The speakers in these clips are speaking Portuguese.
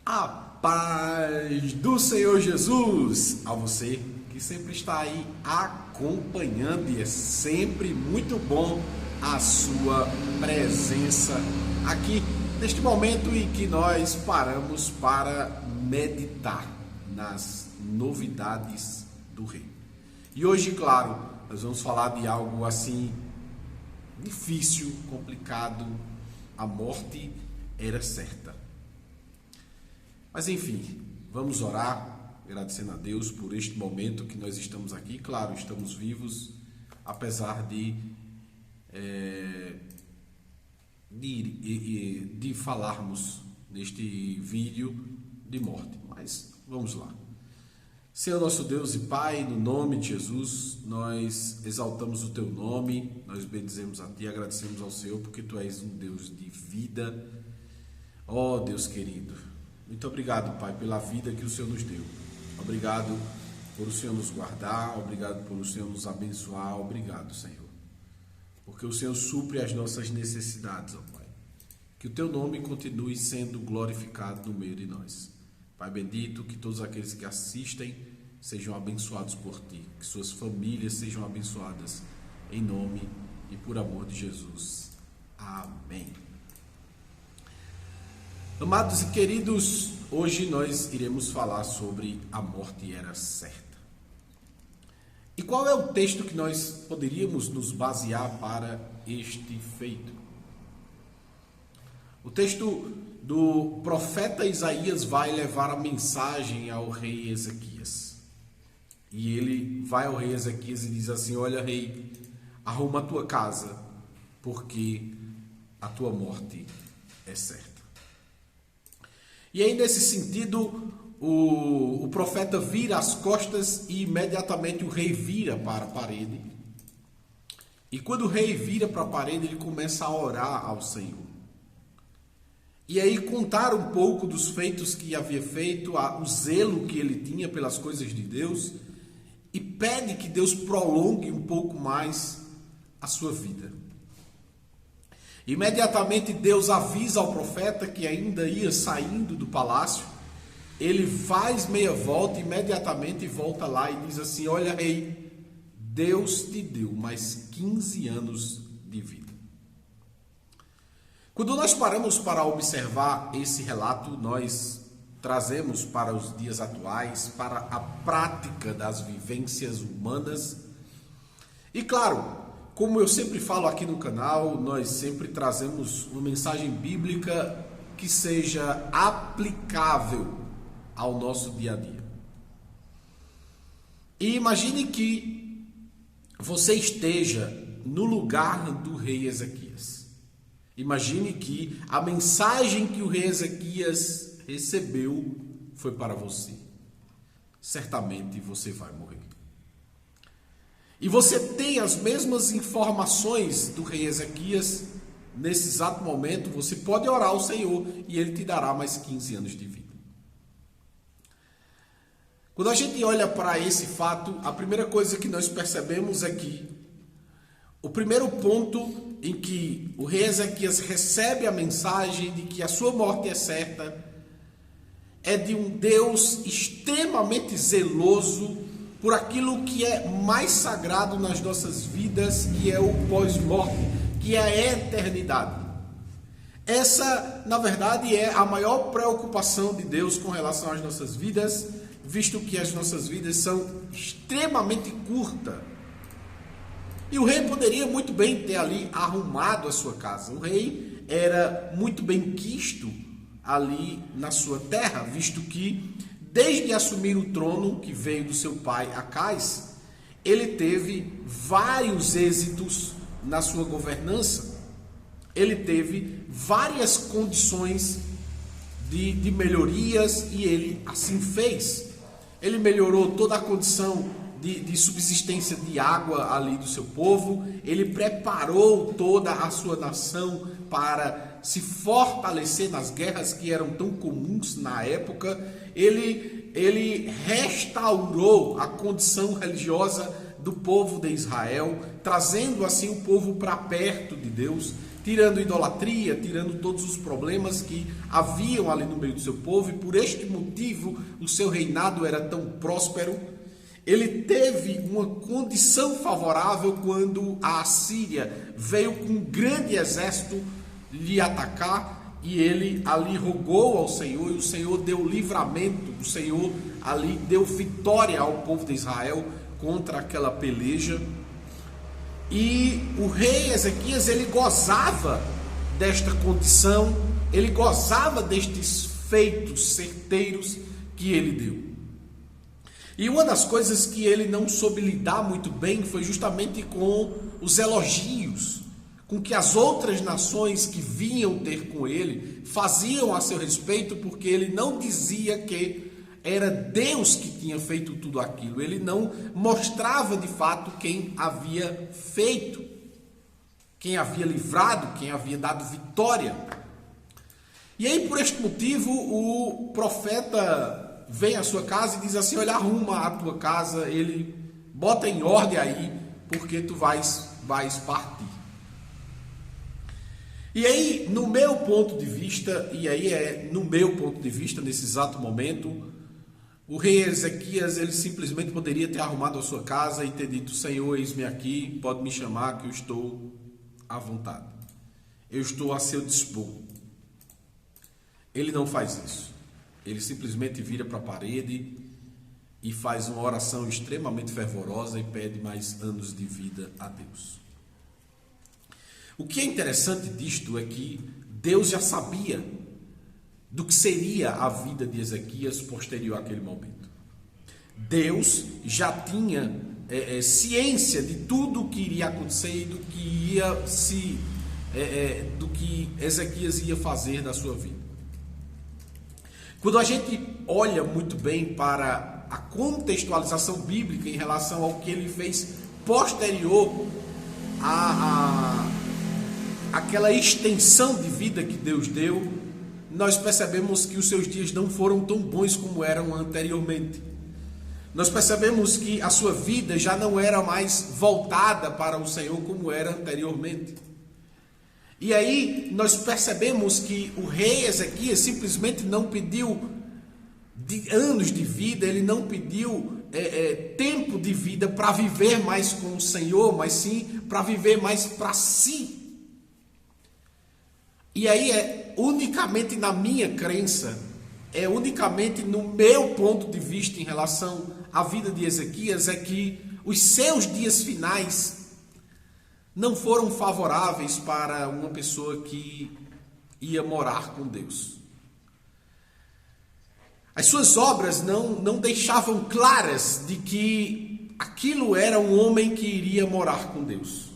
A paz do Senhor Jesus a você que sempre está aí acompanhando, e é sempre muito bom a sua presença aqui neste momento em que nós paramos para meditar nas novidades do Rei. E hoje, claro, nós vamos falar de algo assim difícil, complicado. A morte era certa. Mas enfim, vamos orar, agradecendo a Deus por este momento que nós estamos aqui. Claro, estamos vivos, apesar de falarmos neste vídeo de morte. Mas vamos lá. Senhor nosso Deus e Pai, no nome de Jesus, nós exaltamos o Teu nome, nós bendizemos a Ti, agradecemos ao Senhor, porque Tu és um Deus de vida. Ó Deus querido, muito obrigado, Pai, pela vida que o Senhor nos deu. Obrigado por o Senhor nos guardar, obrigado por o Senhor nos abençoar, obrigado, Senhor, porque o Senhor supre as nossas necessidades, ó Pai. Que o Teu nome continue sendo glorificado no meio de nós. Pai bendito, que todos aqueles que assistem sejam abençoados por Ti, que suas famílias sejam abençoadas, em nome e por amor de Jesus. Amém. Amados e queridos, hoje nós iremos falar sobre a morte era certa. E qual é o texto que nós poderíamos nos basear para este feito? O texto do profeta Isaías vai levar a mensagem ao rei Ezequias. E ele vai ao rei Ezequias e diz assim: olha, rei, arruma a tua casa, porque a tua morte é certa. E aí, nesse sentido, o profeta vira as costas e imediatamente o rei vira para a parede. E quando o rei vira para a parede, ele começa a orar ao Senhor. E aí contar um pouco dos feitos que havia feito, o zelo que ele tinha pelas coisas de Deus, e pede que Deus prolongue um pouco mais a sua vida. Imediatamente Deus avisa ao profeta que ainda ia saindo do palácio. Ele faz meia volta, imediatamente volta lá e diz assim: olha, rei, Deus te deu mais 15 anos de vida. Quando nós paramos para observar esse relato, nós trazemos para os dias atuais, para a prática das vivências humanas. E claro, como eu sempre falo aqui no canal, nós sempre trazemos uma mensagem bíblica que seja aplicável ao nosso dia a dia. E imagine que você esteja no lugar do rei Ezequias. Imagine que a mensagem que o rei Ezequias recebeu foi para você. Certamente você vai morrer. E você tem as mesmas informações do rei Ezequias. Nesse exato momento, você pode orar ao Senhor e Ele te dará mais 15 anos de vida. Quando a gente olha para esse fato, a primeira coisa que nós percebemos é que o primeiro ponto em que o rei Ezequias recebe a mensagem de que a sua morte é certa é de um Deus extremamente zeloso por aquilo que é mais sagrado nas nossas vidas, que é o pós-morte, que é a eternidade. Essa, na verdade, é a maior preocupação de Deus com relação às nossas vidas, visto que as nossas vidas são extremamente curtas. E o rei poderia muito bem ter ali arrumado a sua casa. O rei era muito bem quisto ali na sua terra, visto que desde assumir o trono que veio do seu pai Acais, ele teve vários êxitos na sua governança. Ele teve várias condições de melhorias e ele assim fez. Ele melhorou toda a condição de subsistência de água ali do seu povo. Ele preparou toda a sua nação para se fortalecer nas guerras que eram tão comuns na época. Ele restaurou a condição religiosa do povo de Israel, trazendo assim o povo para perto de Deus. tirando idolatria, tirando todos os problemas que haviam ali no meio do seu povo, e por este motivo o seu reinado era tão próspero. Ele teve uma condição favorável quando a Assíria veio com um grande exército lhe atacar, e ele ali rogou ao Senhor, e o Senhor deu livramento, o Senhor ali deu vitória ao povo de Israel contra aquela peleja. E o rei Ezequias, ele gozava desta condição, ele gozava destes feitos certeiros que ele deu. E uma das coisas que ele não soube lidar muito bem foi justamente com os elogios com que as outras nações que vinham ter com ele faziam a seu respeito, porque ele não dizia que era Deus que tinha feito tudo aquilo. Ele não mostrava de fato quem havia feito, quem havia livrado, quem havia dado vitória. E aí, por este motivo, o profeta vem à sua casa e diz assim: olha, arruma a tua casa, ele bota em ordem aí, porque tu vais partir. E aí, no meu ponto de vista, nesse exato momento, o rei Ezequias, ele simplesmente poderia ter arrumado a sua casa e ter dito: Senhor, eis-me aqui, pode me chamar que eu estou à vontade. Eu estou a seu dispor. Ele não faz isso. Ele simplesmente vira para a parede e faz uma oração extremamente fervorosa e pede mais anos de vida a Deus. O que é interessante disto é que Deus já sabia do que seria a vida de Ezequias posterior àquele momento. Deus já tinha ciência de tudo o que iria acontecer e do que Ezequias ia fazer da sua vida. Quando a gente olha muito bem para a contextualização bíblica em relação ao que ele fez posterior àquela extensão de vida que Deus deu, nós percebemos que os seus dias não foram tão bons como eram anteriormente. Nós percebemos que a sua vida já não era mais voltada para o Senhor como era anteriormente. E aí nós percebemos que o rei Ezequias simplesmente não pediu anos de vida, ele não pediu tempo de vida para viver mais com o Senhor, mas sim para viver mais para si. E aí unicamente na minha crença, unicamente no meu ponto de vista em relação à vida de Ezequias, é que os seus dias finais não foram favoráveis para uma pessoa que ia morar com Deus. As suas obras não deixavam claras de que aquilo era um homem que iria morar com Deus.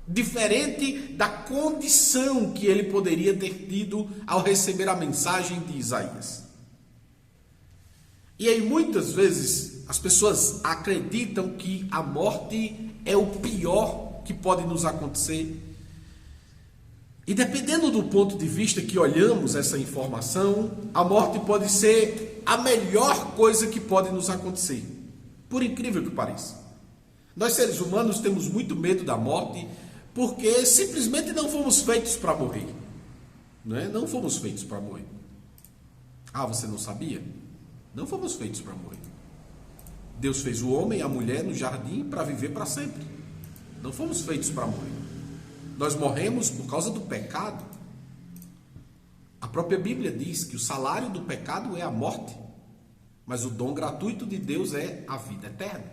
Diferente da condição que ele poderia ter tido ao receber a mensagem de Isaías. E aí muitas vezes as pessoas acreditam que a morte é o pior que pode nos acontecer. E dependendo do ponto de vista que olhamos essa informação, a morte pode ser a melhor coisa que pode nos acontecer. Por incrível que pareça. Nós seres humanos temos muito medo da morte porque simplesmente não fomos feitos para morrer. Não fomos feitos para morrer. Ah, você não sabia? Não fomos feitos para morrer. Deus fez o homem e a mulher no jardim para viver para sempre. Não fomos feitos para morrer. Nós morremos por causa do pecado. A própria Bíblia diz que o salário do pecado é a morte, mas o dom gratuito de Deus é a vida eterna.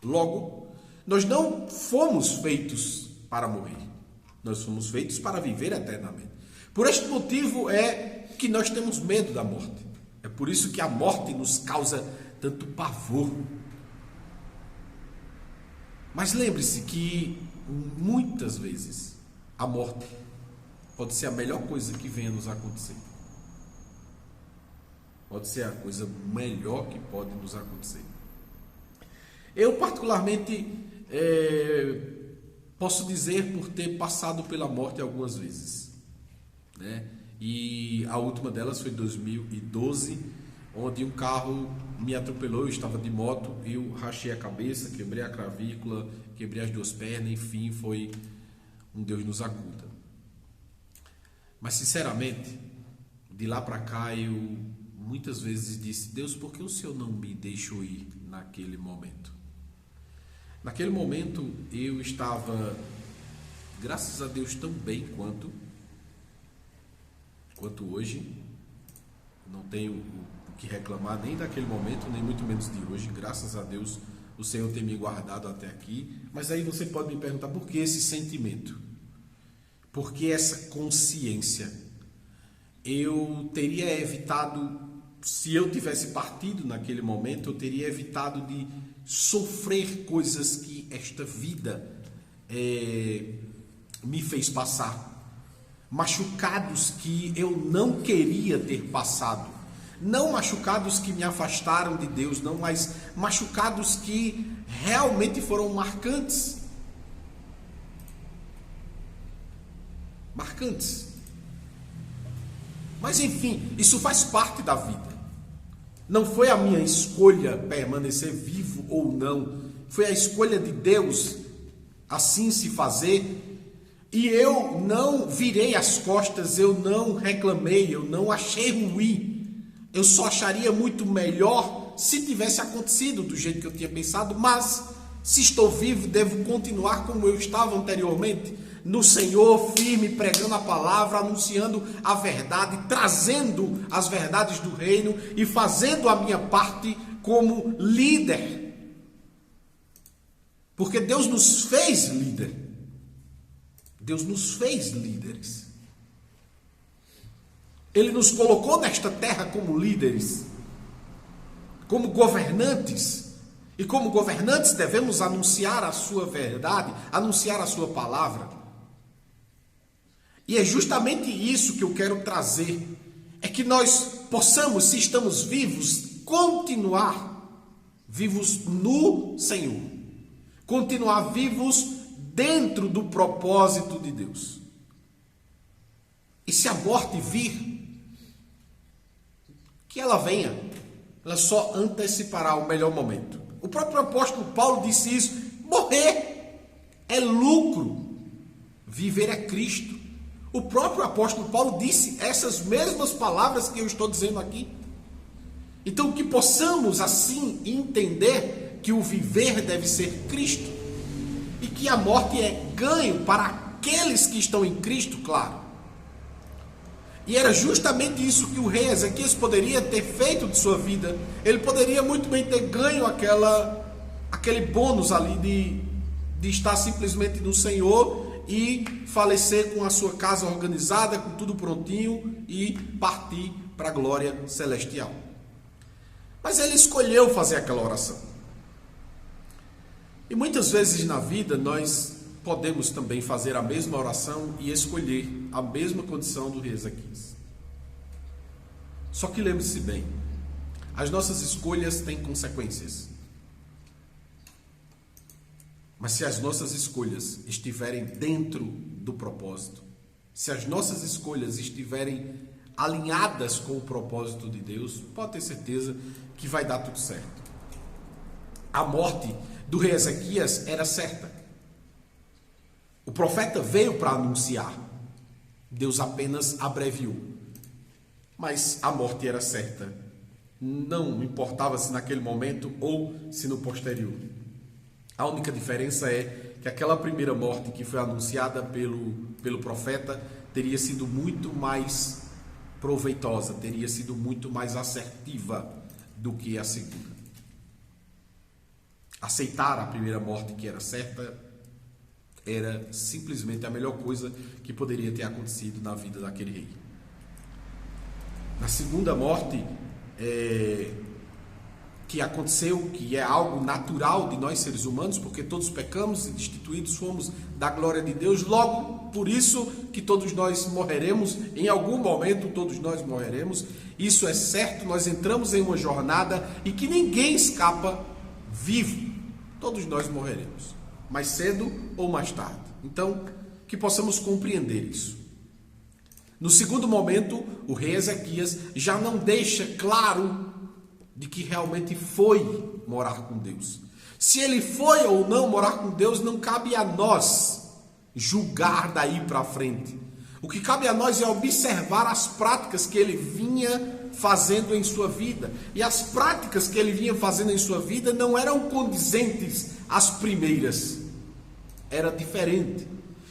Logo, nós não fomos feitos para morrer. Nós fomos feitos para viver eternamente. Por este motivo é que nós temos medo da morte. É por isso que a morte nos causa tanto pavor. Mas lembre-se que muitas vezes a morte pode ser a melhor coisa que venha nos acontecer. Pode ser a coisa melhor que pode nos acontecer. Eu particularmente posso dizer por ter passado pela morte algumas vezes, E a última delas foi em 2012, onde um carro me atropelou. Eu estava de moto, eu rachei a cabeça, quebrei a clavícula, quebrei as duas pernas, enfim, foi um Deus nos acuda. Mas sinceramente, de lá para cá eu muitas vezes disse: Deus, por que o Senhor não me deixou ir naquele momento? Naquele momento eu estava, graças a Deus, tão bem quanto hoje. Não tenho o que reclamar nem daquele momento, nem muito menos de hoje. Graças a Deus o Senhor tem me guardado até aqui. Mas aí você pode me perguntar: por que esse sentimento? Por que essa consciência? Eu teria evitado, se eu tivesse partido naquele momento, eu teria evitado de sofrer coisas que esta vida me fez passar. Machucados que eu não queria ter passado. Não machucados que me afastaram de Deus, não, mas machucados que realmente foram marcantes. Marcantes. Mas enfim, isso faz parte da vida. Não foi a minha escolha permanecer vivo ou não. Foi a escolha de Deus assim se fazer. E eu não virei as costas, eu não reclamei, eu não achei ruim. Eu só acharia muito melhor se tivesse acontecido do jeito que eu tinha pensado. Mas se estou vivo, devo continuar como eu estava anteriormente, no Senhor, firme, pregando a palavra, anunciando a verdade, trazendo as verdades do reino e fazendo a minha parte como líder. Porque Deus nos fez líder. Deus nos fez líderes. Ele nos colocou nesta terra como líderes, como governantes. E como governantes devemos anunciar a sua verdade, anunciar a sua palavra. E é justamente isso que eu quero trazer. É que nós possamos, se estamos vivos, continuar vivos no Senhor. Continuar vivos dentro do propósito de Deus. E se a morte vir, que ela venha, ela só antecipará o melhor momento. O próprio apóstolo Paulo disse isso: morrer é lucro, viver é Cristo. O próprio apóstolo Paulo disse essas mesmas palavras que eu estou dizendo aqui. Então que possamos assim entender que o viver deve ser Cristo. E que a morte é ganho para aqueles que estão em Cristo, claro. E era justamente isso que o rei Ezequias poderia ter feito de sua vida. Ele poderia muito bem ter ganho aquele bônus ali de estar simplesmente no Senhor e falecer com a sua casa organizada, com tudo prontinho e partir para a glória celestial. Mas ele escolheu fazer aquela oração. E muitas vezes na vida nós podemos também fazer a mesma oração e escolher a mesma condição do rei Ezequias. Só que lembre-se bem, as nossas escolhas têm consequências. Mas se as nossas escolhas estiverem dentro do propósito, se as nossas escolhas estiverem alinhadas com o propósito de Deus, pode ter certeza que vai dar tudo certo. A morte do rei Ezequias era certa. O profeta veio para anunciar. Deus apenas abreviou. Mas a morte era certa. Não importava se naquele momento ou se no posterior. A única diferença é que aquela primeira morte que foi anunciada pelo profeta teria sido muito mais proveitosa, teria sido muito mais assertiva do que a segunda. Aceitar a primeira morte que era certa era simplesmente a melhor coisa que poderia ter acontecido na vida daquele rei. Na segunda morte que aconteceu, que é algo natural de nós seres humanos, porque todos pecamos e destituídos fomos da glória de Deus, logo por isso que todos nós morreremos, em algum momento todos nós morreremos, isso é certo, nós entramos em uma jornada e que ninguém escapa vivo. Todos nós morreremos, mais cedo ou mais tarde. Então, que possamos compreender isso. No segundo momento, o rei Ezequias já não deixa claro de que realmente foi morar com Deus. Se ele foi ou não morar com Deus, não cabe a nós julgar daí para frente. O que cabe a nós é observar as práticas que ele vinha fazendo em sua vida. E as práticas que ele vinha fazendo em sua vida não eram condizentes às primeiras. Era diferente.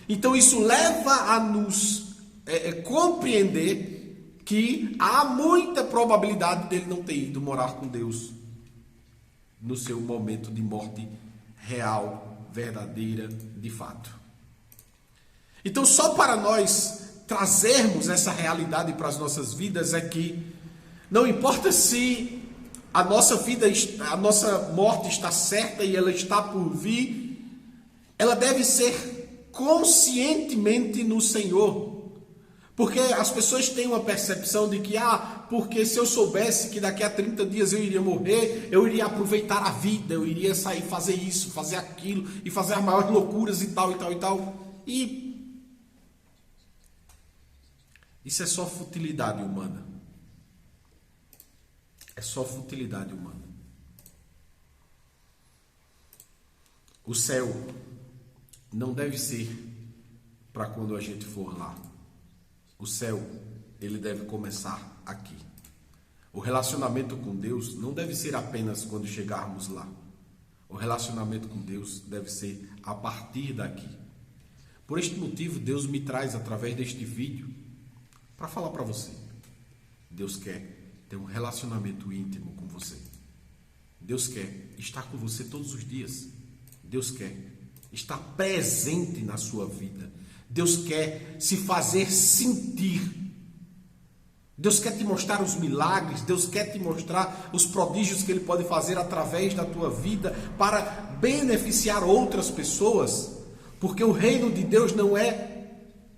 Então isso leva a nos compreender que há muita probabilidade dele não ter ido morar com Deus no seu momento de morte real, verdadeira, de fato. Então, só para nós trazermos essa realidade para as nossas vidas é que não importa se a nossa vida, a nossa morte está certa e ela está por vir, ela deve ser conscientemente no Senhor. Porque as pessoas têm uma percepção de que, porque se eu soubesse que daqui a 30 dias eu iria morrer, eu iria aproveitar a vida, eu iria sair fazer isso, fazer aquilo, e fazer as maiores loucuras e tal, e tal, e tal. E isso é só futilidade humana. É só futilidade humana. O céu não deve ser para quando a gente for lá. O céu, ele deve começar aqui. O relacionamento com Deus não deve ser apenas quando chegarmos lá. O relacionamento com Deus deve ser a partir daqui. Por este motivo, Deus me traz através deste vídeo para falar para você. Deus quer ter um relacionamento íntimo com você. Deus quer estar com você todos os dias. Deus quer estar presente na sua vida. Deus quer se fazer sentir. Deus quer te mostrar os milagres. Deus quer te mostrar os prodígios que Ele pode fazer através da tua vida para beneficiar outras pessoas. Porque o reino de Deus não é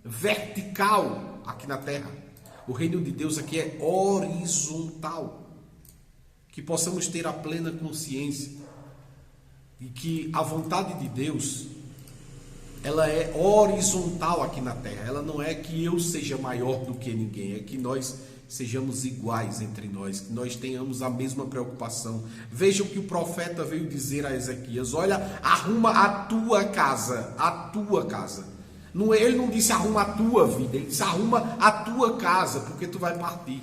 vertical aqui na terra. O reino de Deus aqui é horizontal. Que possamos ter a plena consciência de que a vontade de Deus, ela é horizontal aqui na terra. Ela não é que eu seja maior do que ninguém, é que nós sejamos iguais entre nós, que nós tenhamos a mesma preocupação. Veja o que o profeta veio dizer a Ezequias: olha, arruma a tua casa, a tua casa. Ele não disse arruma a tua vida, ele disse arruma a tua casa, porque tu vai partir.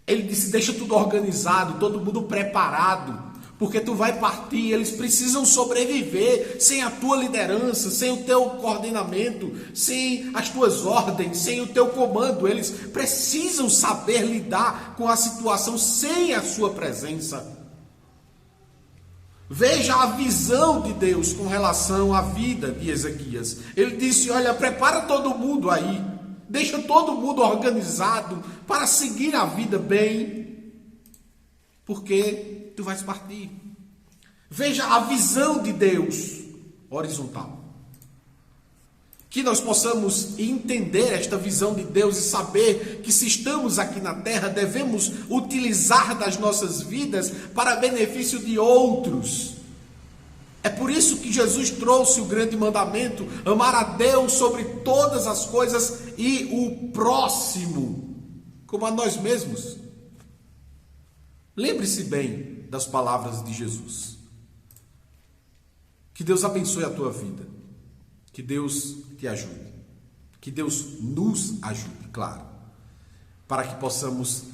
Ele disse deixa tudo organizado, todo mundo preparado, porque tu vai partir. Eles precisam sobreviver sem a tua liderança, sem o teu coordenamento, sem as tuas ordens, sem o teu comando. Eles precisam saber lidar com a situação sem a sua presença. Veja a visão de Deus com relação à vida de Ezequias. Ele disse, olha, prepara todo mundo aí, deixa todo mundo organizado para seguir a vida bem, porque tu vais partir. Veja a visão de Deus horizontal. Que nós possamos entender esta visão de Deus e saber que se estamos aqui na terra, devemos utilizar das nossas vidas para benefício de outros. É por isso que Jesus trouxe o grande mandamento: amar a Deus sobre todas as coisas e o próximo como a nós mesmos. Lembre-se bem das palavras de Jesus. Que Deus abençoe a tua vida. Que Deus te ajude. Que Deus nos ajude, claro. Para que possamos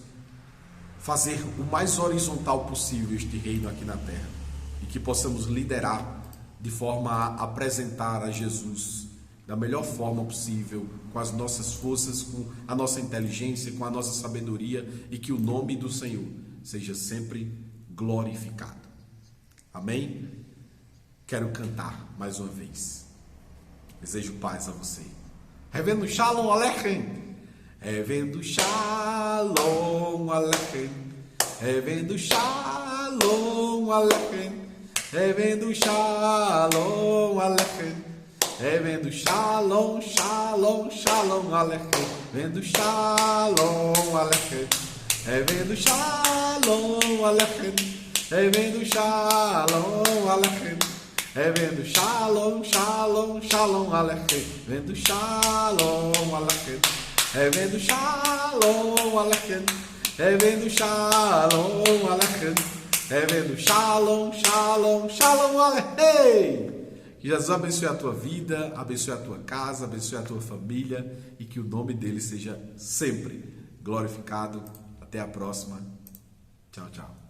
fazer o mais horizontal possível este reino aqui na terra. E que possamos liderar de forma a apresentar a Jesus da melhor forma possível, com as nossas forças, com a nossa inteligência, com a nossa sabedoria, e que o nome do Senhor seja sempre glorificado. Amém? Quero cantar mais uma vez. Desejo paz a você. Revendo Shalom Aleichem. Revendo Shalom Aleichem. Revendo Shalom Aleichem. Revendo Shalom Aleichem. Revendo Shalom, Shalom, Shalom Aleichem. Revendo Shalom Aleichem. Revendo Shalom Aleichem. Revendo Shalom Aleichem. Revendo Shalom, Shalom, Shalom Aleichem. Revendo Shalom Aleichem. Revendo Shalom Aleichem. Revendo Shalom Aleichem. Revendo Shalom, Shalom, Shalom Aleichem. Que Jesus abençoe a tua vida, abençoe a tua casa, abençoe a tua família e que o nome dele seja sempre glorificado. Até a próxima. Tchau, tchau.